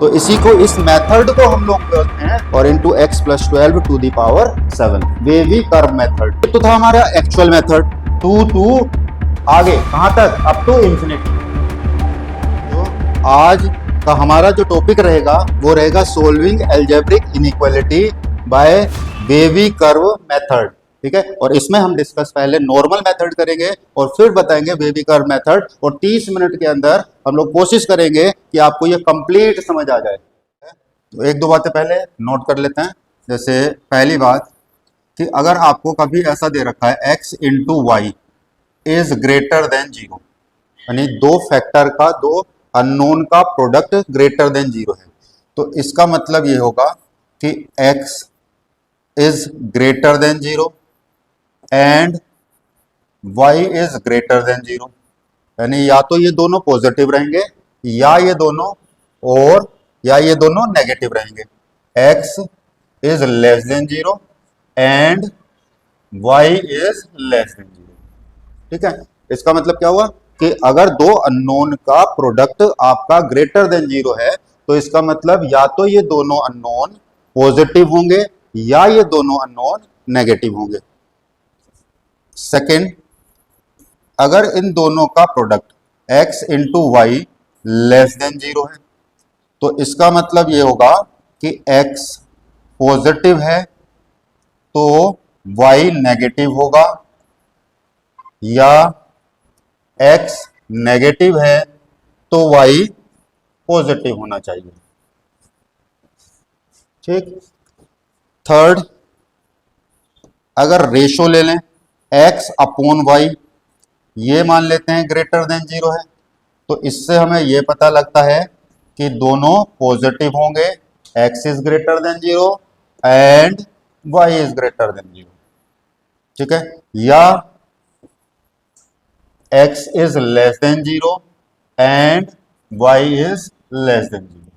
तो इसी को, इस मेथड को हम लोग बोलते हैं और into x plus 12 to the power 7 wavy curve method. तो था हमारा एक्चुअल मेथड, टू आगे कहां तक, अप टू इंफिनिटी। तो आज का हमारा जो टॉपिक रहेगा वो रहेगा solving algebraic inequality by wavy curve method, ठीक है। और इसमें हम डिस्कस पहले नॉर्मल मेथड करेंगे और फिर बताएंगे वेवी कर्व मेथड, और 30 मिनट के अंदर हम लोग कोशिश करेंगे कि आपको ये कंप्लीट समझ आ जाए। तो एक दो बातें पहले नोट कर लेते हैं। जैसे पहली बात कि अगर आपको कभी ऐसा दे रखा है x into y is greater than 0, यानी दो फैक्टर का, दो अननोन का प्रोडक्ट ग्रेटर देन 0 है, तो इसका मतलब ये होगा कि x is greater than 0 and y is greater than 0, यानी या तो ये दोनों पॉजिटिव रहेंगे या ये दोनों नेगेटिव रहेंगे। x is less than 0 and y is less than 0, ठीक है। इसका मतलब क्या हुआ कि अगर दो अननोन का प्रोडक्ट आपका ग्रेटर देन 0 है, तो इसका मतलब या तो ये दोनों अननोन पॉजिटिव होंगे या ये दोनों अननोन नेगेटिव होंगे। सेकंड, अगर इन दोनों का product x into y less than 0 है, तो इसका मतलब ये होगा कि x पॉजिटिव है तो y नेगेटिव होगा, या x नेगेटिव है तो y पॉजिटिव होना चाहिए, ठीक। थर्ड, अगर रेशो ले लें x अपॉन y, ये मान लेते हैं ग्रेटर देन 0 है, तो इससे हमें ये पता लगता है कि दोनों पॉजिटिव होंगे, x is greater than 0 and y is greater than 0, ठीक है। या x is less than 0 and y is less than 0।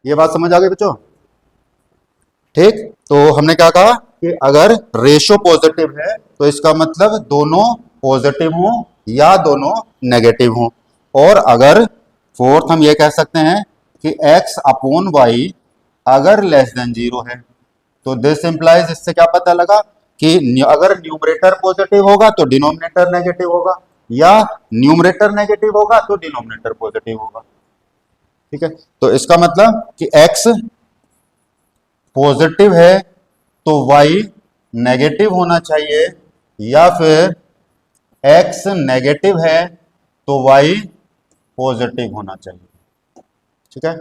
ये बात समझ आ गई बच्चों, ठीक। तो हमने क्या कहा कि अगर रेशो पॉजिटिव है तो इसका मतलब दोनों पॉजिटिव हों या दोनों नेगेटिव हों। और अगर फोर्थ हम ये कह सकते हैं कि x अपॉन y अगर लेस देन 0 है, तो दिस इंप्लाइज, इससे क्या पता लगा कि अगर न्यूमरेटर पॉजिटिव होगा तो डिनोमिनेटर नेगेटिव होगा, या न्यूमरेटर नेगेटिव होगा तो डिनोमिनेटर पॉजिटिव होगा, ठीक है। तो इसका मतलब कि x पॉजिटिव है तो y नेगेटिव होना चाहिए, या फिर x नेगेटिव है तो y पॉजिटिव होना चाहिए, ठीक है।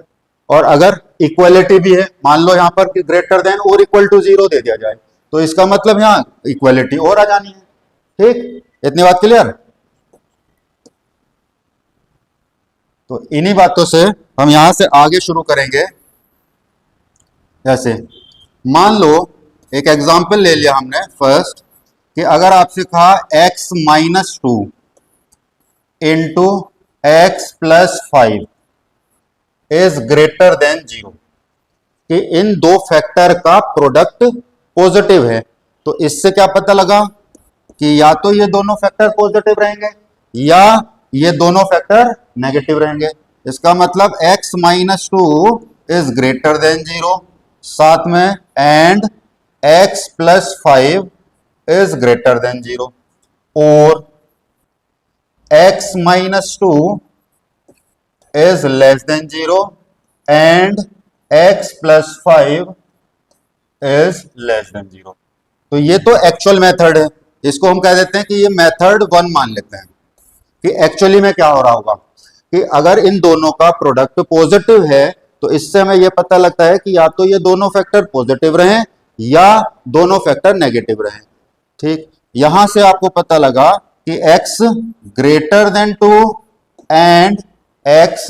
और अगर इक्वलिटी भी है, मान लो यहां पर कि ग्रेटर देन और इक्वल टू 0 दे दिया जाए, तो इसका मतलब यहां इक्वलिटी और आ जानी है, ठीक। इतनी बात क्लियर। तो इन्हीं बातों से हम यहां से आगे शुरू करेंगे। जैसे मान लो एक एग्जांपल ले लिया हमने फर्स्ट, कि अगर आपसे कहा x minus 2 into x plus 5 is greater than 0, कि इन दो फैक्टर का प्रोडक्ट पॉजिटिव है, तो इससे क्या पता लगा कि या तो ये दोनों फैक्टर पॉजिटिव रहेंगे या ये दोनों फैक्टर नेगेटिव रहेंगे। इसका मतलब x minus 2 is greater than 0, साथ में and x plus 5 is greater than 0, और x minus 2 is less than 0 and x plus 5 is less than 0। तो ये तो एक्चुअल मेथड है, इसको हम कह देते हैं कि ये मेथड 1 मान लेते हैं। कि एक्चुअली में क्या हो रहा होगा कि अगर इन दोनों का प्रोडक्ट पॉजिटिव है, तो इससे हमें यह पता लगता है कि या तो ये दोनों फैक्टर पॉजिटिव रहें या दोनों फैक्टर नेगेटिव रहें, ठीक। यहां से आपको पता लगा कि x greater than 2 and x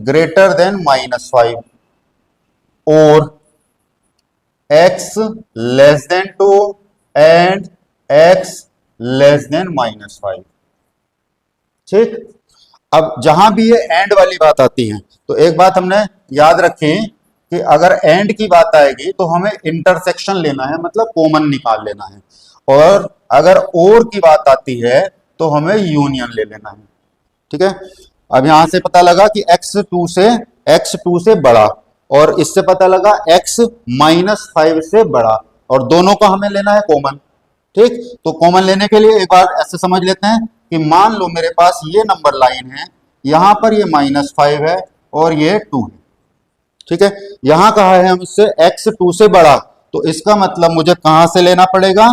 greater than -5, और x less than 2 and x less than -5, ठीक। अब जहां भी ये एंड वाली बात आती है, तो एक बात हमने याद रखी कि अगर एंड की बात आएगी तो हमें इंटरसेक्शन लेना है, मतलब कॉमन निकाल लेना है, और अगर और की बात आती है तो हमें यूनियन ले लेना है, ठीक है। अब यहां से पता लगा कि x 2 से x 2 से बड़ा, और इससे पता लगा x -5 से बड़ा, और दोनों का हमें लेना है कॉमन। ठीक, तो कॉमन लेने के लिए एक बार ऐसे समझ लेते हैं कि मान लो मेरे पास ये नंबर लाइन है, यहां पर ये -5 है और ये 2 है। ठीक है, यहां कहा है हमसे x 2 से बड़ा, तो इसका मतलब मुझे कहां से लेना पड़ेगा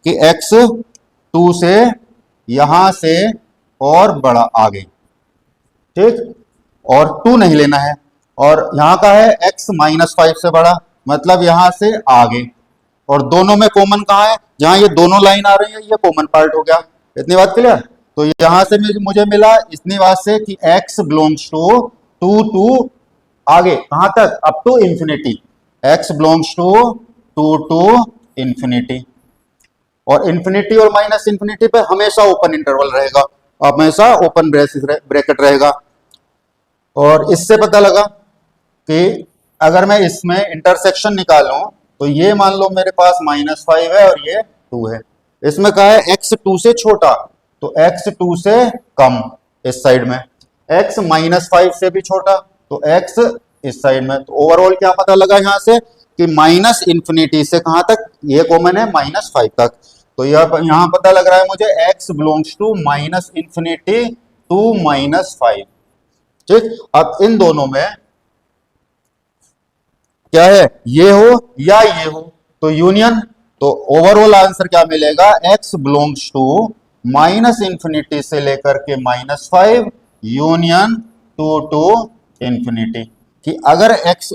कि x 2 से, यहां से और बड़ा आगे। ठीक, और 2 नहीं लेना है, और यहां का है x -5 से बड़ा, मतलब यहां से आगे, और दोनों में कॉमन कहाँ है, जहां ये दोनों लाइन आ रही है ये कॉमन पार्ट हो गया। इतनी बात क्लियर। तो यहां से मुझे मिला इतनी बात से कि x बिलोंग्स टू 2 टू आगे कहां तक, up to infinity. x belongs to 2 to infinity, और इंफिनिटी और माइनस इंफिनिटी पे हमेशा ओपन इंटरवल रहेगा, हमेशा ओपन ब्रैकेट रहेगा। और इससे पता लगा कि अगर मैं इसमें इंटरसेक्शन निकालूं तो ये मान लो मेरे पास -5 है और ये 2 है। इसमें कहा है x 2 से छोटा, तो x 2 से कम इस साइड में, x -5 से भी छोटा, तो x इस साइड में। तो ओवरऑल क्या पता लगा यहां से कि माइनस इंफिनिटी से कहां तक, ये कॉमन है -5 तक। तो यहां पता लग रहा है मुझे x belongs to minus infinity to -5। ठीक, अब इन दोनों में क्या है, ये हो या ये हो, तो यूनियन। तो ओवरऑल आंसर क्या मिलेगा, x belongs to minus infinity से लेकर के -5 यूनियन 2 टू इंफिनिटी। कि अगर x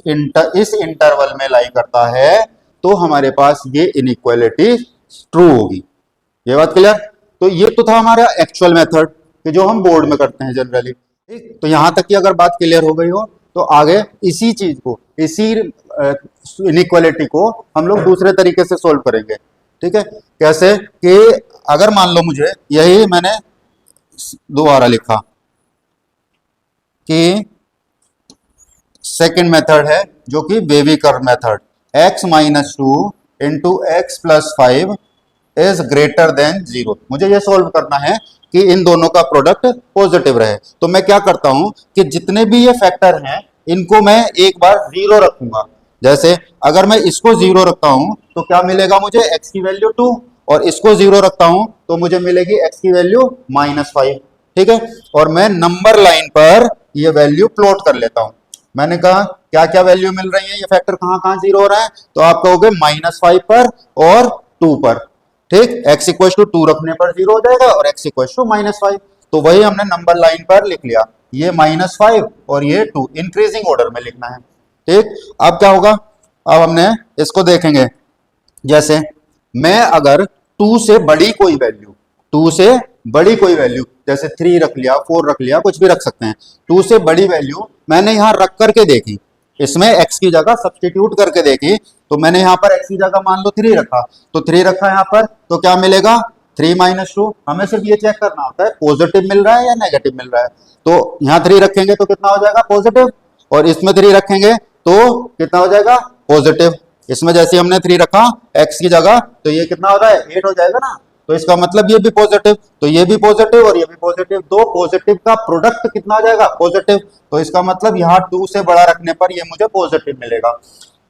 इस इंटरवल में लाई करता है तो हमारे पास ये इनइक्वालिटी ट्रू होगी। ये बात क्लियर। तो ये तो था हमारा एक्चुअल मेथड कि जो हम बोर्ड में करते हैं जनरली। ठीक, तो यहां तक की अगर बात क्लियर हो गई हो तो आगे इसी चीज को, इसी इनइक्वालिटी को हम लोग दूसरे तरीके से सोल्व करेंगे। ठीक है, कैसे कि अगर मान लो मुझे, यही मैंने दोबारा लिखा कि सेकंड मेथड है जो कि wavy curve method, x -2 into x plus 5 is greater than 0। मुझे ये सोल्व करना है कि इन दोनों का प्रोडक्ट पॉजिटिव रहे। तो मैं क्या करता हूं कि जितने भी ये फैक्टर हैं इनको मैं एक बार 0 रखूंगा। जैसे अगर मैं इसको 0 रखता हूं तो क्या मिलेगा मुझे, x की वैल्यू 2, और इसको 0 रखता हूं तो मुझे मिलेगी x की वैल्यू -5। ठीक है, और मैं नंबर लाइन पर ये वैल्यू प्लॉट कर लेता हूं। मैंने कहा क्या क्या वैल्यू मिल रही है, ये फैक्टर कहां कहां 0 हो रहा है, तो आप कहोगे -5 पर और 2 पर। ठीक, x इक्वल टू 2 रखने पर 0 हो जाएगा और x इक्वल टू -5। तो वही हमने नंबर लाइन पर लिख लिया, ये -5 और ये 2, इंक्रीजिंग ऑर्डर में लिखना है। ठीक, अब क्या होगा, अब हमने इसको देखेंगे। जैसे मैं अगर 2 से बड़ी कोई वैल्यू, 2 से बड़ी कोई वैल्यू, जैसे 3 रख लिया, 4 रख लिया, कुछ भी रख सकते हैं, 2 से बड़ी वैल्यू मैंने यहां रख करके देखी, इसमें x की जगह सब्स्टिट्यूट करके देखी, तो मैंने यहां पर x की जगह मान लो 3 रखा, तो 3 रखा यहां पर, तो क्या मिलेगा 3 - 2। हमें सिर्फ ये चेक करना होता है पॉजिटिव मिल रहा है या नेगेटिव मिल रहा है। तो यहां 3 रखेंगे तो कितना हो जाएगा, पॉजिटिव, और इसमें 3 रखेंगे तो कितना हो जाएगा, पॉजिटिव। इसमें जैसे हमने 3 रखा x की जगह, तो ये कितना हो रहा है, 8 हो जाएगा ना। तो इसका मतलब ये भी पॉजिटिव, तो ये भी पॉजिटिव और ये भी पॉजिटिव, दो पॉजिटिव का प्रोडक्ट कितना आ जाएगा, पॉजिटिव। तो इसका मतलब यहाँ 2 से बड़ा रखने पर ये मुझे पॉजिटिव मिलेगा।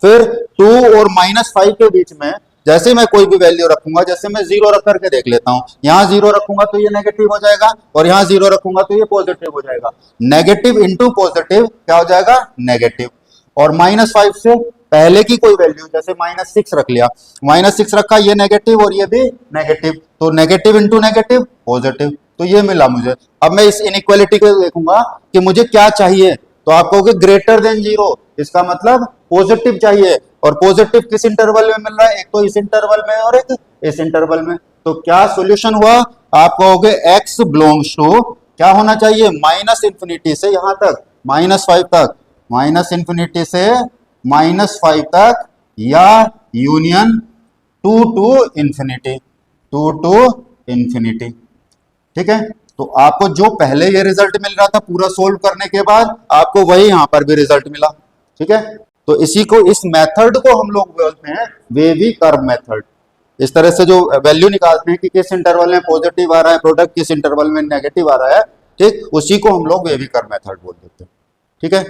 फिर 2 और -5 के बीच में जैसे मैं कोई भी वैल्यू रखूंगा, जैसे मैं 0 रख करके देख लेता हूं, यहां 0 रखूंगा तो ये नेगेटिव हो जाएगा और यहां 0 रखूंगा तो ये पॉजिटिव हो जाएगा। नेगेटिव इंटू पॉजिटिव क्या हो जाएगा, नेगेटिव। और -5 से पहले की कोई वैल्यू, जैसे -6 रख लिया, -6 रखा, ये नेगेटिव और ये भी नेगेटिव, तो नेगेटिव इंटू नेगेटिव पॉजिटिव, तो ये मिला मुझे। अब मैं इस इनइक्वालिटी को देखूंगा कि मुझे क्या चाहिए, तो आप कहोगे ग्रेटर देन 0, इसका मतलब पॉजिटिव चाहिए। और पॉजिटिव किस इंटरवल में मिल रहा है, एक तो इस इंटरवल में और एक इस इंटरवल में। तो क्या सॉल्यूशन हुआ, आप कहोगे x बिलोंग्स टू क्या होना चाहिए, -इंफिनिटी से यहां तक -5 तक, -इंफिनिटी से -5 तक, या union 2 to infinity, 2 to infinity. ठीक है, तो आपको जो पहले ये रिजल्ट मिल रहा था पूरा सोल्व करने के बाद, आपको वही यहां पर भी रिजल्ट मिला। ठीक है, तो इसी को, इस मेथड को हम लोग बोलते हैं वेवी कर्व मेथड। इस तरह से जो वैल्यू निकालते हैं कि किस इंटरवल में पॉजिटिव आ रहा है प्रोडक्ट, किस इंटरवल में नेगेटिव आ रहा है, ठीक, उसी को हम लोग वेवी कर्व मेथड बोल देते हैं। ठीक है।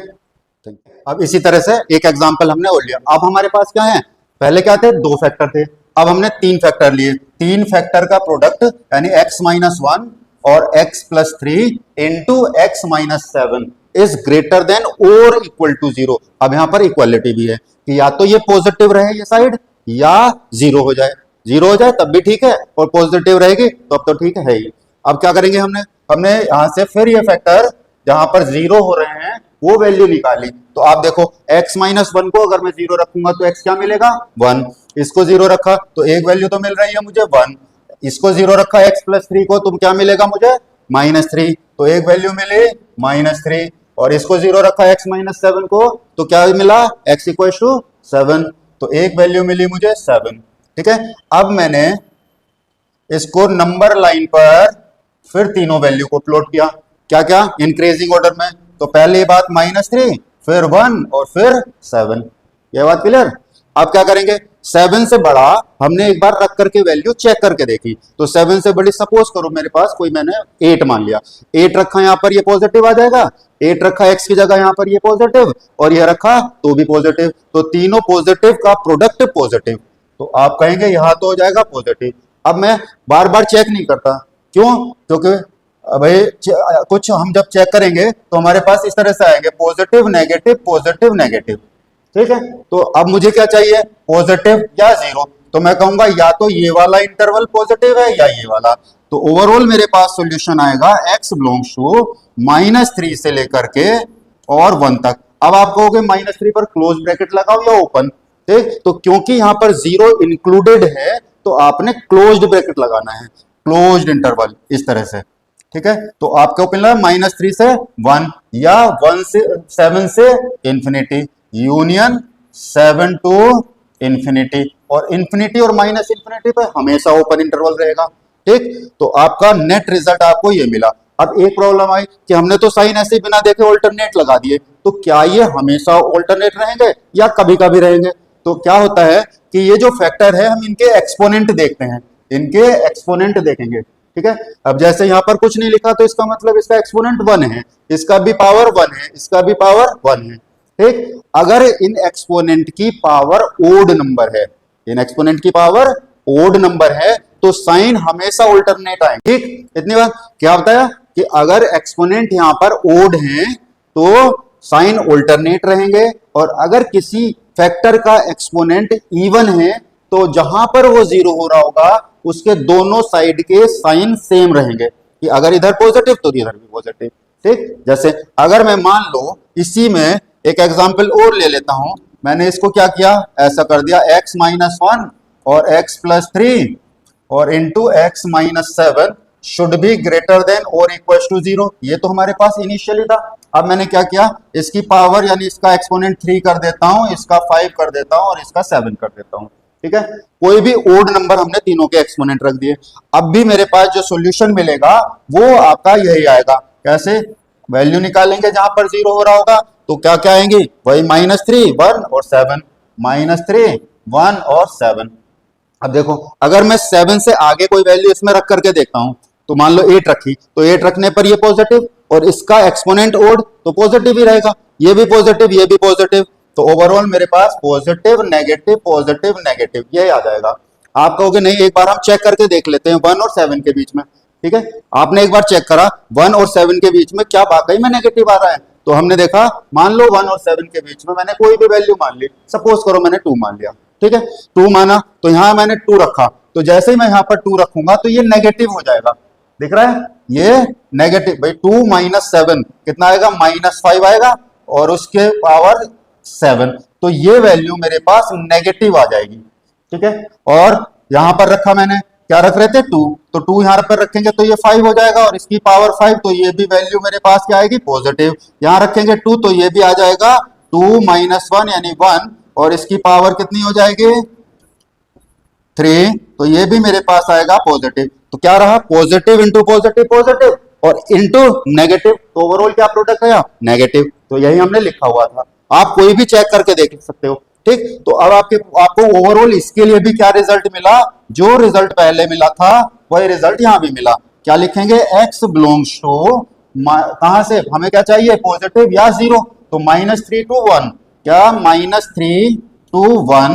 अब इसी तरह से एक एग्जांपल हमने और लिया। अब हमारे पास क्या है, पहले क्या थे, दो फैक्टर थे, अब हमने तीन फैक्टर लिए। तीन फैक्टर का प्रोडक्ट यानी x माइनस वन और x plus three into x minus seven is greater then और इक्वल टू जीरो। अब यहां पर इक्वालिटी भी है कि या तो ये पॉजिटिव रहे ये साइड या जीरो हो जाए। जीरो हो जाए तब भी ठीक है और पॉजिटिव रहेगी तो अब तो ठीक है ही। अब क्या करेंगे, हमने यहां से फिर ये फैक्टर जहां पर जीरो हो रहे हैं वो वैल्यू निकाली। तो आप देखो x माइनस वन को अगर मैं जीरो रखूंगा तो x क्या मिलेगा, वन। इसको जीरो रखा तो एक वैल्यू तो मिल रही है मुझे वन। इसको जीरो रखा x प्लस थ्री को, तुम क्या मिलेगा मुझे, माइनस थ्री, तो एक वैल्यू मिली माइनस थ्री। और इसको जीरो रखा x माइनस सेवन को तो क्या मिला, x इक्वल टू सेवन, तो एक वैल्यू मिली मुझे सेवन। ठीक है, अब मैंने इसको नंबर लाइन पर फिर तीनों वैल्यू को प्लॉट किया, क्या क्या, इंक्रीजिंग ऑर्डर में। तो पहली बात माइनस थ्री, फिर वन और फिर सेवन। ये बात क्लियर। अब क्या करेंगे, सेवन से बड़ा हमने एक बार रख करके वैल्यू चेक करके देखी, तो सेवन से बड़ी सपोज करो मेरे पास कोई, मैंने एट मान लिया, एट रखा यहां पर ये पॉजिटिव आ जाएगा, एट रखा एक्स की जगह यहां पर ये पॉजिटिव और ये रखा तो भी पॉजिटिव, तो तीनों पॉजिटिव का प्रोडक्ट पॉजिटिव, तो आप कहेंगे यहां तो हो जाएगा पॉजिटिव। अब मैं बार बार चेक नहीं करता, क्यों, क्योंकि भाई कुछ हम जब चेक करेंगे तो हमारे पास इस तरह से आएंगे पॉजिटिव नेगेटिव पॉजिटिव नेगेटिव। ठीक है, तो अब मुझे क्या चाहिए, पॉजिटिव या जीरो, तो मैं कहूंगा या तो ये वाला इंटरवल पॉजिटिव है या ये वाला। तो ओवरऑल मेरे पास सॉल्यूशन आएगा x belongs to minus three से लेकर के और वन तक। अब आप कहोगे माइनस थ्री पर क्लोज ब्रैकेट लगाओ या ओपन, ठीक, तो क्योंकि यहां पर जीरो इंक्लूडेड है तो आपने क्लोज्ड ब्रैकेट लगाना है, क्लोज्ड इंटरवल इस तरह से। ठीक है, तो आपको मिला माइनस थ्री से वन या वन से सेवन से infinity, union seven to infinity, और इंफिनिटी और माइनस इंफिनिटी पे हमेशा ओपन इंटरवल रहेगा। ठीक, तो आपका नेट रिजल्ट आपको ये मिला। अब एक प्रॉब्लम आई कि हमने तो साइन ऐसे बिना देखे ऑल्टरनेट लगा दिए, तो क्या ये हमेशा ऑल्टरनेट रहेंगे या कभी कभी रहेंगे। तो क्या होता है कि ये जो फैक्टर है हम इनके एक्सपोनेंट देखते हैं, इनके एक्सपोनेंट देखेंगे। ठीक है, अब जैसे यहां पर कुछ नहीं लिखा तो इसका मतलब इसका एक्सपोनेंट वन है, इसका भी पावर वन है, इसका भी पावर वन है। ठीक, अगर इन एक्सपोनेंट की पावर ओड नंबर है, इन एक्सपोनेंट की पावर ओड नंबर है तो साइन हमेशा ऑल्टरनेट आएंगे। ठीक, इतनी बात क्या बताया कि अगर एक्सपोनेंट यहां पर ओड है तो साइन ऑल्टरनेट रहेंगे, और अगर किसी फैक्टर का एक्सपोनेंट इवन है तो जहां पर वो जीरो हो रहा होगा उसके दोनों साइड के साइन सेम रहेंगे, कि अगर इधर पॉजिटिव तो इधर भी पॉजिटिव। ठीक, जैसे अगर मैं मान लो इसी में एक एग्जांपल और ले लेता हूं, मैंने इसको क्या किया, ऐसा कर दिया x माइनस वन और x प्लस थ्री और into x minus seven should be greater than और इक्वल टू जीरो। ये तो हमारे पास इनिशियली था। अब मैंने क्या किया, इसकी पावर यानी इसका एक्सपोनेंट थ्री कर देता हूं, इसका फाइव कर देता हूं और इसका सेवन कर देता हूं। ठीक है, कोई भी ओड नंबर हमने तीनों के एक्सपोनेंट रख दिए। अब भी मेरे पास जो सॉल्यूशन मिलेगा वो आपका यही आएगा। कैसे, वैल्यू निकालेंगे जहां पर जीरो हो रहा होगा तो क्या क्या आएंगी, वही माइनस थ्री वन और सेवन, माइनस थ्री वन और सेवन। अब देखो अगर मैं सेवन से आगे कोई वैल्यू इसमें रख करके देखता हूं, तो मान लो एट रखी, तो एट रखने पर ये पॉजिटिव और इसका एक्सपोनेंट ओड तो पॉजिटिव ही रहेगा, ये भी पॉजिटिव ये भी पॉजिटिव, तो ओवरऑल मेरे पास पॉजिटिव नेगेटिव ये आ जाएगा। आप कहोगे नहीं, एक बार हम चेक करके देख लेते हैं वन और सेवन के बीच में। ठीक है, आपने एक बार चेक करा वन और सेवन के बीच में क्या वाकई में नेगेटिव आ रहा है, तो हमने देखा मान लो वन और सेवन के बीच में मैंने कोई भी वैल्यू मान ली, सपोज करो मैंने टू मान लिया। ठीक है, टू माना तो यहां मैंने टू रखा, तो जैसे ही मैं यहां पर टू रखूंगा तो ये नेगेटिव हो जाएगा, दिख रहा है ये नेगेटिव। भाई टू माइनस सेवन कितना आएगा, माइनस फाइव आएगा और उसके पावर सेवन, तो ये वैल्यू मेरे पास नेगेटिव आ जाएगी। ठीक है, और यहां पर रखा मैंने, क्या रख रहे थे टू, तो टू यहां पर रखेंगे तो ये फाइव हो जाएगा और इसकी पावर फाइव, तो ये भी वैल्यू मेरे पास क्या आएगी, पॉजिटिव। यहां रखेंगे टू तो ये भी आ जाएगा टू माइनस वन यानी वन, और इसकी पावर कितनी हो जाएगी थ्री, तो ये भी मेरे पास आएगा पॉजिटिव। तो क्या रहा, पॉजिटिव इंटू पॉजिटिव पॉजिटिव और इंटू नेगेटिव, तो ओवरऑल क्या प्रोडक्ट आया, नेगेटिव। तो यही हमने लिखा हुआ था, आप कोई भी चेक करके देख सकते हो। ठीक, तो अब आपको ओवरऑल इसके लिए भी क्या रिजल्ट मिला, जो रिजल्ट पहले मिला था वही रिजल्ट यहां भी मिला। क्या लिखेंगे, x बिलोंग्स टू, कहां से हमें क्या चाहिए, पॉजिटिव या जीरो, तो -3 to 1, क्या -3 to 1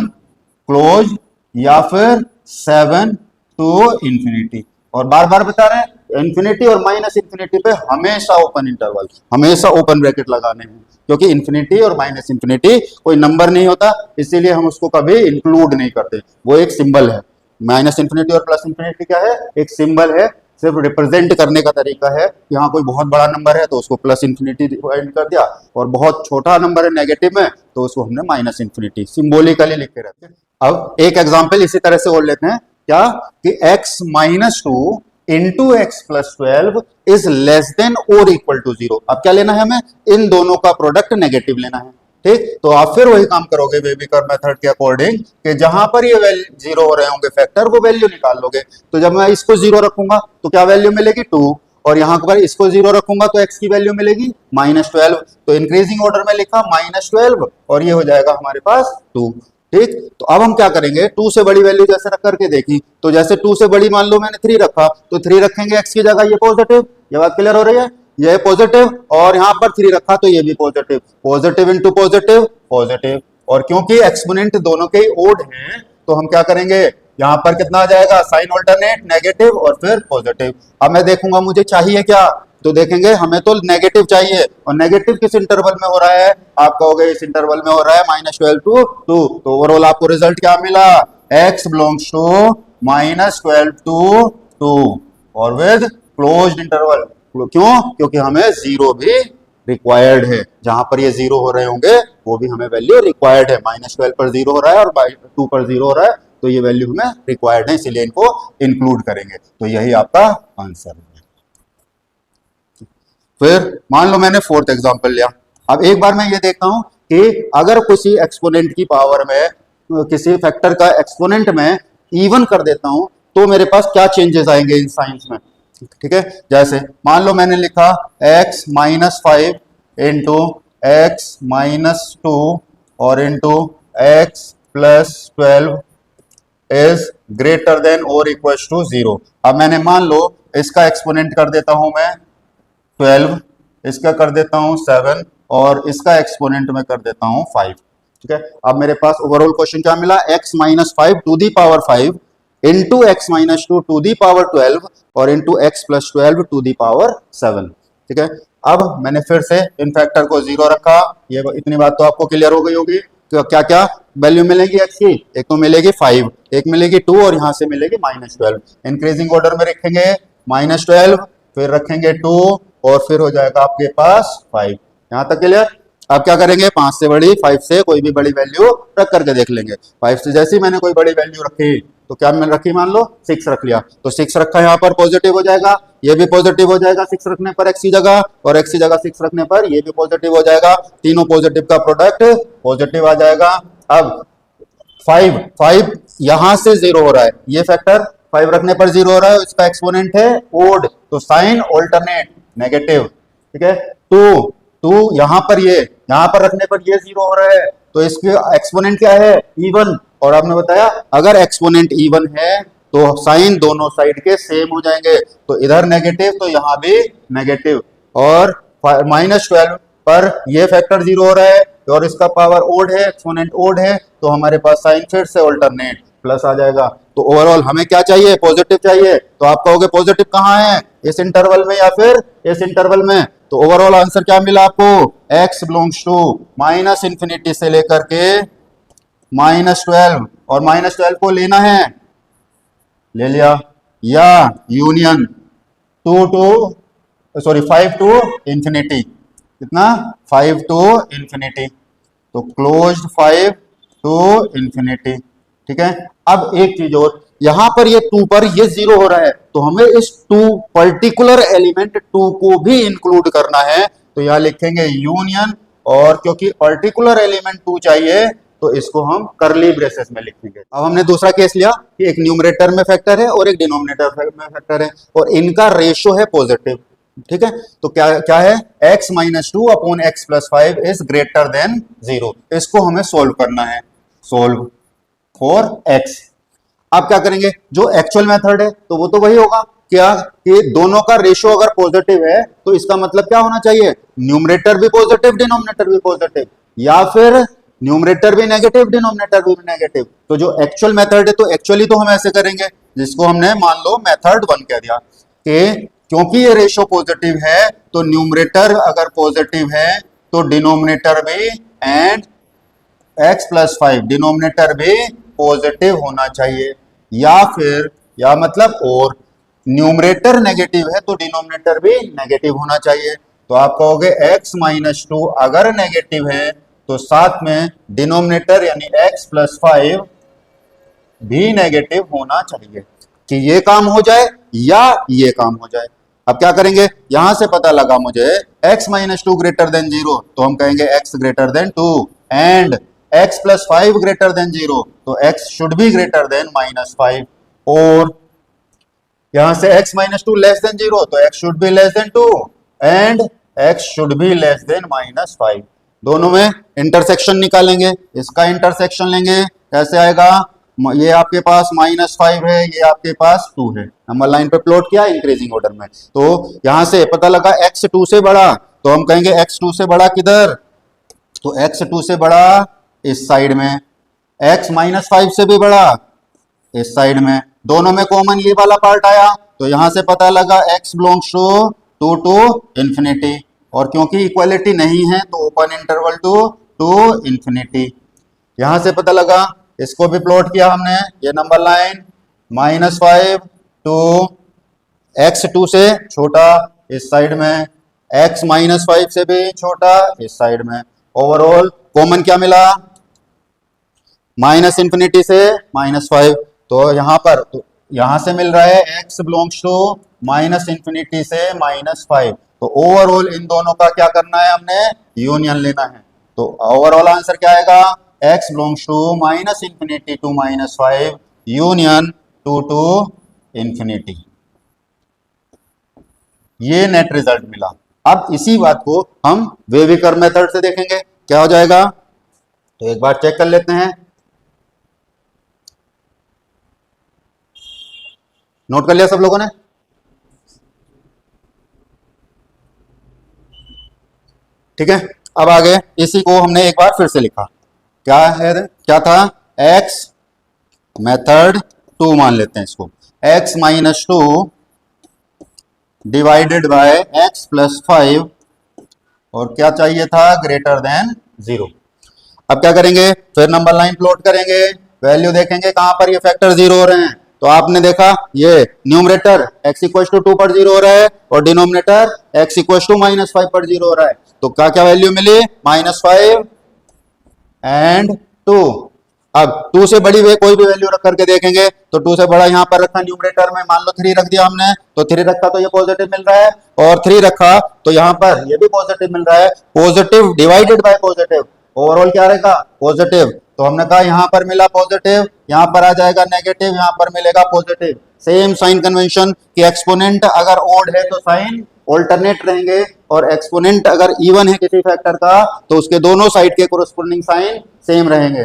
क्लोज या फिर 7 to इंफिनिटी। और बार बार बता रहे हैं इंफिनिटी और माइनस इंफिनिटी पे हमेशा ओपन इंटरवल, हमेशा ओपन ब्रैकेट लगाने हैं, क्योंकि इंफिनिटी और माइनस इंफिनिटी कोई नंबर नहीं होता, इसीलिए हम उसको कभी इंक्लूड नहीं करते, वो एक सिंबल है। माइनस इंफिनिटी और प्लस इंफिनिटी क्या है, एक सिंबल है, सिर्फ रिप्रेजेंट करने का तरीका है। यहाँ कोई बहुत बड़ा नंबर है तो उसको प्लस इंफिनिटी डिफाइन कर दिया, और बहुत छोटा नंबर है नेगेटिव में तो उसको हमने माइनस इंफिनिटी सिंबॉलिकली लिख के रखते हैं। अब एक एग्जांपल इसी तरह से और लेते हैं, क्या कि x-2 into x+12 is less than और इक्वल टू 0। अब क्या लेना है हमें, इन दोनों का प्रोडक्ट नेगेटिव लेना है। ठीक, तो आप फिर वही काम करोगे बेबीकर मेथड के अकॉर्डिंग, कि जहां पर ये जीरो हो रहे होंगे फैक्टर, वो वैल्यू निकाल लोगे। तो जब मैं इसको 0 रखूंगा तो क्या वैल्यू मिलेगी 2, और यहाँ पर इसको 0 रखूंगा तो x की वैल्यू मिलेगी -12। तो इंक्रीजिंग ऑर्डर में लिखा -12 और ये हो जाएगा हमारे पास 2। ठीक, तो अब हम क्या करेंगे, 2 से बड़ी वैल्यू जैसे रख करके देखी, तो जैसे 2 से बड़ी मान लो मैंने 3 रखा, तो 3 रखेंगे x की जगह, ये पॉजिटिव, ये बात क्लियर हो रही है, ये पॉजिटिव, और यहाँ पर 3 रखा तो ये भी positive, positive into positive positive. और क्योंकि एक्सपोनेंट दोनों के ओड हैं तो हम क्या करेंगे, यहाँ पर कितना आ जाएगा, साइन ऑल्टरनेट, नेगेटिव और फिर पॉजिटिव। अब मैं देखूंगा मुझे चाहिए क्या, तो देखेंगे हमें तो नेगेटिव चाहिए, और नेगेटिव किस इंटरवल में हो रहा है, आप कहोगे इस इंटरवल में हो रहा है -12 to 2। तो ओवरऑल आपको रिजल्ट क्या मिला, x बिलोंग्स टू -12 to 2 और विद क्लोज्ड इंटरवल। क्यों, क्योंकि हमें 0 भी रिक्वायर्ड है, जहां पर ये 0 हो रहे होंगे वो भी हमें वैल्यू रिक्वायर्ड है। -12 पर 0 हो रहा है और 2 पर 0 हो रहा है, तो ये वैल्यू हमें रिक्वायर्ड है, इसीलिए इनको इंक्लूड करेंगे। तो यही आपका आंसर है। फिर मान लो मैंने 4th एग्जांपल लिया। अब एक बार मैं ये देखता हूं कि अगर किसी एक्सपोनेंट की पावर में, किसी फैक्टर का एक्सपोनेंट में इवन कर देता हूं तो मेरे पास क्या चेंजेस आएंगे इन साइंस में। ठीक है, जैसे मान लो मैंने लिखा x-5 इंटू x-2 और into x+12 is greater then और इक्वल टू 0। अब मैंने मान लो इसका एक्सपोनेंट कर देता हूं मैं 12, इसका कर देता हूं 7 और इसका एक्सपोनेंट में कर देता हूं 5। ठीक है, अब मेरे पास ओवरऑल क्वेश्चन क्या मिला, x-5 to the power 5 into x-2 to the power 12 और into x+12 to the power 7। ठीक है, अब मैंने फिर से इन फैक्टर को 0 रखा, ये इतनी बात तो आपको क्लियर हो गई होगी। तो क्या क्या वैल्यू मिलेगी x की, एक तो मिलेगी 5, एक मिलेगी 2 और यहां से मिलेगी -12। इंक्रीजिंग ऑर्डर में रखेंगे -12, फिर रखेंगे 2 और फिर हो जाएगा आपके पास 5। यहां तक क्लियर। अब क्या करेंगे, 5 से बड़ी 5 से कोई भी बड़ी वैल्यू रख करके देख लेंगे। 5 से जैसी मैंने कोई बड़ी वैल्यू रखी तो क्या मैंने रखी, मान लो 6 रख लिया, तो 6 रखा यहाँ पर पॉजिटिव हो जाएगा, ये भी पॉजिटिव हो जाएगा 6 रखने पर x की जगह, और x की जगह 6 रखने पर ये भी पॉजिटिव हो जाएगा, तीनों पॉजिटिव का प्रोडक्ट पॉजिटिव आ जाएगा। अब 5 यहां से 0 हो रहा है, ये फैक्टर 5 रखने पर 0 हो रहा है, इसका एक्सपोनेंट है ओड, तो साइन ऑल्टरनेट नेगेटिव। ठीक है, 2 यहां पर ये, यहां पर रखने पर ये 0 हो रहा है, तो इसके एक्सपोनेंट क्या है, इवन। और आपने बताया अगर एक्सपोनेंट इवन है तो साइन दोनों साइड के सेम हो जाएंगे, तो इधर नेगेटिव तो यहां भी नेगेटिव। और -12 पर ये फैक्टर 0 हो रहा है और इसका पावर ओड है, एक्सपोनेंट ओड है, तो हमारे पास साइन फिर से ऑल्टरनेट प्लस आ जाएगा। तो ओवरऑल हमें क्या चाहिए, पॉजिटिव चाहिए, तो आप कहोगे पॉजिटिव कहाँ है, इस इंटरवल में या फिर इस इंटरवल में। तो ओवरऑल आंसर क्या मिला आपको, x बिलोंग्स टू -इंफिनिटी से लेकर के -12, और -12 को लेना है, ले लिया, या यूनियन 5 टू इंफिनिटी, कितना 5 टू इंफिनिटी, तो क्लोज्ड 5 टू इंफिनिटी। ठीक है, अब एक चीज और, यहां पर ये 2 पर ये 0 हो रहा है, तो हमें इस 2 पर्टिकुलर एलिमेंट 2 को भी इंक्लूड करना है, तो यहां लिखेंगे यूनियन, और क्योंकि पर्टिकुलर एलिमेंट 2 चाहिए तो इसको हम करली ब्रेसेस में लिखेंगे। अब हमने दूसरा केस लिया कि एक न्यूमरेटर में फैक्टर है और एक डिनोमिनेटर में फैक्टर है और इनका रेशियो है पॉजिटिव। ठीक है, तो क्या क्या है, x-2 upon x+5 is greater than 0। इसको हमें सोल्व करना है, सोल्व फॉर x। अब क्या करेंगे, जो एक्चुअल मेथड है तो वो तो वही होगा, क्या कि दोनों का रेशियो अगर पॉजिटिव है तो इसका मतलब क्या होना चाहिए, न्यूमरेटर भी पॉजिटिव डिनोमिनेटर भी पॉजिटिव, या फिर न्यूमरेटर भी नेगेटिव डिनोमिनेटर भी नेगेटिव। तो जो एक्चुअल मेथड है तो एक्चुअली तो हम ऐसे करेंगे, जिसको हमने मान लो मेथड 1 कह दिया कि क्योंकि ये रेशियो पॉजिटिव है तो न्यूमरेटर अगर पॉजिटिव है तो डिनोमिनेटर भी एंड x+5 डिनोमिनेटर भी पॉजिटिव होना चाहिए, या फिर या मतलब और न्यूमरेटर नेगेटिव है तो डिनोमिनेटर भी नेगेटिव होना चाहिए। तो आप कहोगे x-2 अगर नेगेटिव है तो साथ में डिनोमिनेटर यानी x+5 भी नेगेटिव होना चाहिए, कि ये काम हो जाए या ये काम हो जाए। अब क्या करेंगे, यहां से पता लगा मुझे x-2 ग्रेटर देन 0 तो हम कहेंगे x greater than 2 and x+5 greater than 0 तो x should be greater than -5, और यहां से x-2 लेस देन 0 तो x should be less then 2 and x should be less then -5। दोनों में इंटरसेक्शन निकालेंगे, इसका इंटरसेक्शन लेंगे, कैसे आएगा, ये आपके पास -5 है, ये आपके पास 2 है, नंबर लाइन पे प्लॉट किया इंक्रीजिंग ऑर्डर में। तो यहां से पता लगा x 2 से बड़ा तो हम कहेंगे x 2 से बड़ा किधर, तो x 2 से बड़ा इस साइड में, x -5 से भी बड़ा इस साइड में, दोनों में कॉमन ये वाला पार्ट आया तो यहां से पता लगा x belongs to 2 to infinity, और क्योंकि इक्वालिटी नहीं है तो ओपन इंटरवल टू इंफिनिटी। यहां से पता लगा, इसको भी प्लॉट किया हमने, ये नंबर लाइन -5 टू x 2 से छोटा इस साइड में, x -5 से भी छोटा इस साइड में, ओवरऑल कॉमन क्या मिला, -इंफिनिटी से -5, तो यहां से मिल रहा है x बिलोंग्स टू -इंफिनिटी से -5, तो ओवरऑल इन दोनों का क्या करना है, हमने यूनियन लेना है। तो ओवरऑल आंसर क्या आएगा, x belongs to -minus infinity to -5 union 2 to infinity. ये नेट रिजल्ट मिला। अब इसी बात को हम वेविकर मेथड से देखेंगे क्या हो जाएगा, तो एक बार चेक कर लेते हैं। नोट कर लिया सब लोगों ने, ठीक है। अब आगे इसी को हमने एक बार फिर से लिखा, क्या है, क्या था, x मेथड 2 मान लेते हैं इसको, x-2 डिवाइडेड बाय x+5, और क्या चाहिए था, ग्रेटर देन 0। अब क्या करेंगे, फिर नंबर लाइन प्लॉट करेंगे, वैल्यू देखेंगे कहां पर ये फैक्टर 0 हो रहे हैं। तो आपने देखा ये न्यूमरेटर x = 2 पर 0 हो रहा है और डिनोमिनेटर x = -5 पर 0 हो रहा है, तो क्या क्या वैल्यू मिली, -5 एंड 2। अब 2 से बड़ी वे कोई भी वैल्यू रख करके देखेंगे, तो 2 से बड़ा यहां पर रखा न्यूमरेटर में, मान लो 3 रख दिया हमने, तो 3 रखा तो ये पॉजिटिव मिल रहा है, और 3 रखा तो यहां पर ये भी पॉजिटिव मिल रहा है, positive divided by positive, overall क्या रहेगा, पॉजिटिव। तो हमने कहा यहां पर मिला पॉजिटिव, यहां पर आ जाएगा नेगेटिव, यहां पर मिलेगा पॉजिटिव। सेम साइन कन्वेंशन कि एक्सपोनेंट अगर ओड है तो साइन ऑल्टरनेट रहेंगे, और एक्सपोनेंट अगर इवन है किसी फैक्टर का तो उसके दोनों साइड के कोरस्पोंडिंग साइन सेम रहेंगे।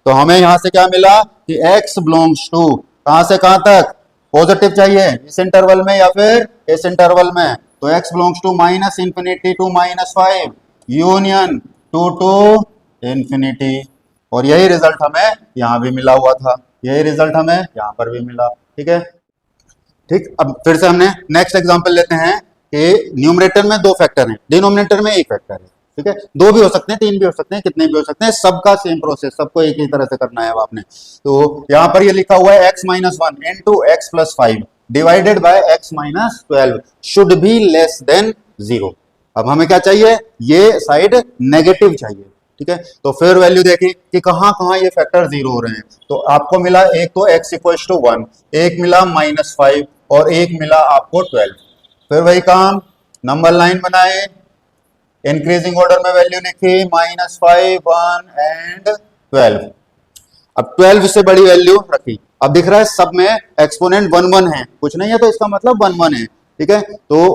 तो हमें यहां से क्या मिला कि x बिलोंग्स टू कहां से कहां तक, पॉजिटिव चाहिए इस इंटरवल में या फिर इस इंटरवल में, तो x belongs to -minus infinity to -5 union 2 to infinity, और यही रिजल्ट हमें यहां भी मिला हुआ था, यही रिजल्ट हमें यहां पर भी मिला, ठीक है। ठीक, अब फिर से हमने नेक्स्ट एग्जांपल लेते हैं कि न्यूमरेटर में 2 फैक्टर हैं, डिनोमिनेटर में 1 फैक्टर है, ठीक है। 2 भी हो सकते हैं, 3 भी हो सकते हैं, कितने भी हो सकते हैं, सबका सेम प्रोसेस, सबको एक ही तरह से करना है अब आपने। तो यहां पर ये लिखा हुआ है x-1 into x+5 divided by x-12 should be less than 0। अब हमें क्या चाहिए, ये साइड नेगेटिव चाहिए, ठीक है। तो फिर वैल्यू देखी कि कहां कहां ये फैक्टर 0 हो रहे हैं, तो आपको मिला एक तो x = 1, एक मिला -5 और एक मिला आपको 12। फिर वही काम, नंबर लाइन बनाए, इंक्रीजिंग ऑर्डर में वैल्यू लिखी, -5 1 एंड 12। अब 12 से बड़ी वैल्यू रखी, अब दिख रहा है सब में एक्सपोनेंट 1 1 है, कुछ नहीं है तो इसका मतलब 1 1 है, ठीक है। तो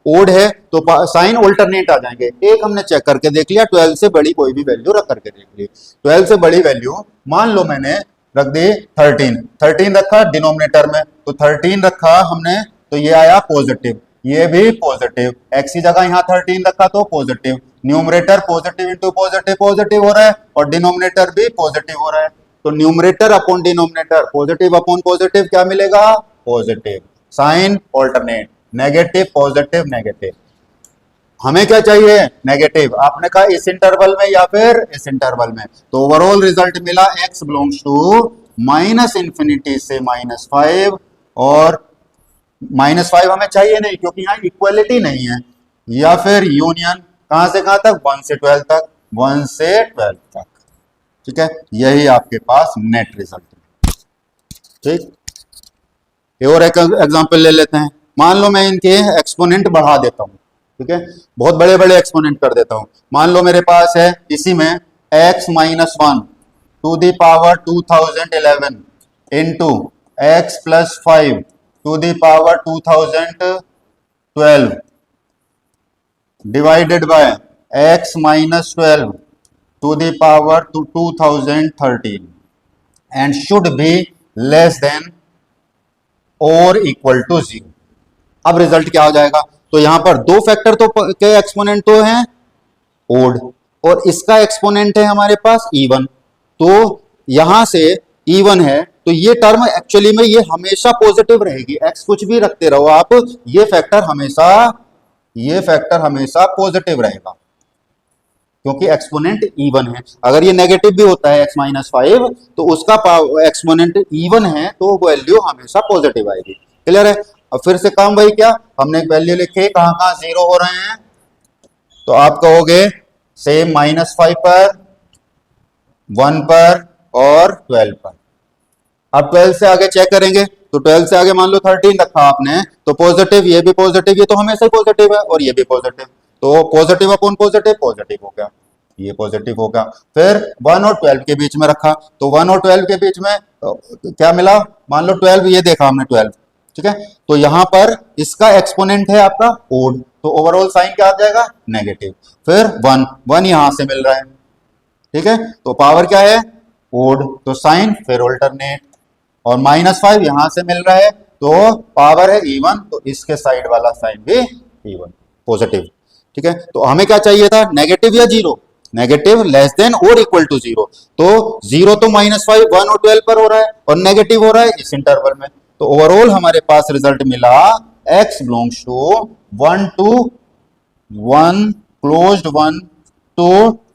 ओड है तो साइन ऑल्टरनेट आ जाएंगे। एक हमने चेक करके देख लिया, 12 से बड़ी कोई भी वैल्यू रख करके देख ली। 12 से बड़ी वैल्यू मान लो मैंने रख दी 13 रखा डिनोमिनेटर में, तो 13 रखा हमने तो ये आया पॉजिटिव, ये भी पॉजिटिव, x की जगह यहाँ 13 रखा तो positive, numerator positive into positive positive हो रहा है और डिनोमिनेटर भी पॉजिटिव हो रहा है, तो numerator upon denominator positive upon positive क्या मिलेगा, positive, sign alternate, negative positive negative. हमें क्या चाहिए, नेगेटिव, आपने कहा इस इंटरवल में या फिर इस इंटरवल में, तो ओवरऑल रिजल्ट मिला x बिलोंग्स टू -∞ से -5 और -5 हमें चाहिए नहीं क्योंकि यहाँ इक्वलिटी नहीं है, या फिर यूनियन कहां से कहां तक, 1 से 12 तक, 1 से 12 तक, ठीक है, यही आपके पास नेट रिजल्ट है। ठीक, और एक एग्जांपल ले लेते हैं, मान लो मैं इनके एक्सपोनेंट बढ़ा देता हूं, ठीक है, बहुत बड़े बड़े एक्सपोनेंट कर देता हूं, मान लो मेरे पास है इसी में x-1 to the power 2011 into x+5 to the power 2012 divided by x-12 to the power 2013 and should be less than और इक्वल टू 0। अब रिजल्ट क्या हो जाएगा, तो यहां पर दो फैक्टर तो के एक्सपोनेंट तो हैं ओड और इसका एक्सपोनेंट है हमारे पास इवन, तो यहां से इवन है तो ये टर्म एक्चुअली में ये हमेशा पॉजिटिव रहेगी, एक्स कुछ भी रखते रहो आप, ये फैक्टर हमेशा पॉजिटिव रहेगा क्योंकि एक्सपोनेंट इवन है। अगर ये नेगेटिव भी होता है x-5 तो उसका एक्सपोनेंट इवन है तो वैल्यू हमेशा पॉजिटिव आएगी। क्लियर है। अब फिर से काम वही, क्या हमने एक वैल्यू लिखी, कहां कहां जीरो हो रहे हैं, तो आप कहोगे सेम -5 पर, 1 पर और 12 पर। अब 12 से आगे चेक करेंगे तो 12 से आगे मान लो 13 रखा आपने तो पॉजिटिव, ये भी पॉजिटिव, ये तो हमेशा ही पॉजिटिव है और ये भी पॉजिटिव, तो पॉजिटिव अपॉन पॉजिटिव पॉजिटिव हो गया, ये पॉजिटिव होगा। फिर 1 और 12 के बीच में रखा तो 1 और 12 के बीच में क्या मिला, मान लो 12, ये देखा हमने 12, ठीक है, तो यहां पर इसका एक्सपोनेंट है आपका ओड, तो ओवरऑल साइन क्या आ जाएगा, नेगेटिव। फिर 1 यहां से मिल रहा है, ठीक है, तो पावर क्या है ओड, तो साइन फिर ऑल्टरनेट, और -5 यहां से मिल रहा है तो पावर है इवन, तो इसके साइड वाला साइन भी इवन पॉजिटिव, ठीक है। तो हमें क्या चाहिए था, नेगेटिव या जीरो, नेगेटिव लेस देन और इक्वल टू 0, तो 0 तो -5 1 और 12 पर हो रहा है और नेगेटिव हो रहा है इस इंटरवल में, तो ओवरऑल हमारे पास रिजल्ट मिला x belongs to 1 to 1 closed 1 to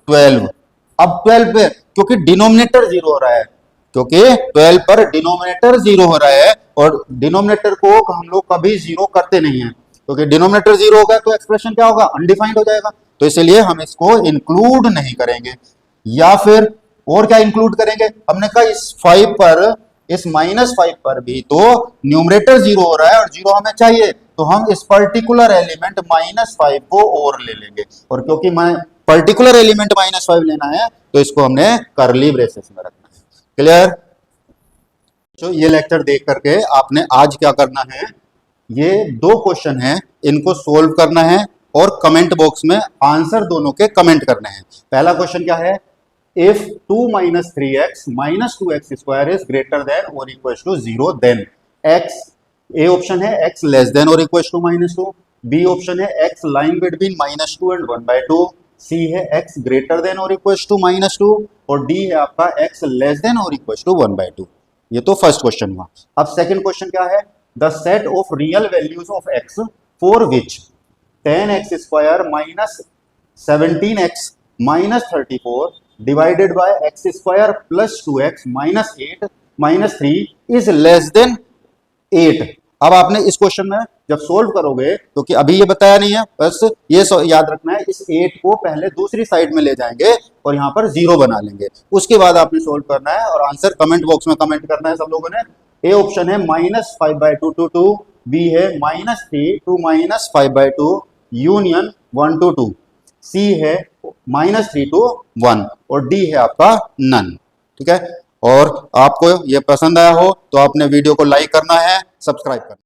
12। अब 12 पे क्योंकि डिनोमिनेटर 0 हो रहा है, क्योंकि 12 पर डिनोमिनेटर 0 हो रहा है और डिनोमिनेटर को हम लोग कभी 0 करते नहीं है, क्योंकि डिनोमिनेटर 0 होगा तो एक्सप्रेशन क्या होगा, अनडिफाइंड हो जाएगा, तो इसलिए हम इसको इंक्लूड नहीं करेंगे। या फिर और क्या इंक्लूड करेंगे, हमने कहा इस 5 पर, इस -5 पर भी तो न्यूमरेटर 0 हो रहा है और 0 हमें चाहिए, तो हम इस पर्टिकुलर एलिमेंट -5 को और ले लेंगे, और क्योंकि पर्टिकुलर एलिमेंट -5 लेना है तो इसको हमने कर्ली ब्रेसेस में रखना है। क्लियर। तो ये लेक्चर देख करके आपने आज क्या करना है, ये 2 क्वेश्चन है, इनको सोल्व करना है और कमेंट बॉक्स में आंसर दोनों के कमेंट करने हैं। पहला क्वेश्चन क्या है, if 2 - 3x - 2x square is greater than or equals to 0 then x, A option है x लेस देन और इक्वल्स टू -2, बी ऑप्शन है x लाइन बिटवीन -2 एंड 1/2, सी है x ग्रेटर देन और इक्वल्स टू -2 और D है आपका x less than और equals to 1/2। ये तो फर्स्ट क्वेश्चन हुआ। अब सेकंड क्वेश्चन क्या है, the set of real values of x for which 10x square -17x -34 divided by x square plus 2x -8 -3 is less than 8। अब आपने इस क्वेश्चन में जब सोल्व करोगे तो कि अभी ये बताया नहीं है, बस ये याद रखना है, इस 8 को पहले दूसरी साइड में ले जाएंगे और यहाँ पर 0 बना लेंगे, उसके बाद आपने सोल्व करना है और आंसर कमेंट बॉक्स में कमेंट करना है सब लोगों ने। ए ऑप्शन है -5/2 to 2, बी है -3 to -5/2 यूनियन 1 to 2, सी है -3 to 1 और डी है आपका नन। ठीक है, और आपको ये पसंद आया हो तो आपने वीडियो को लाइक करना है, सब्सक्राइब करना है।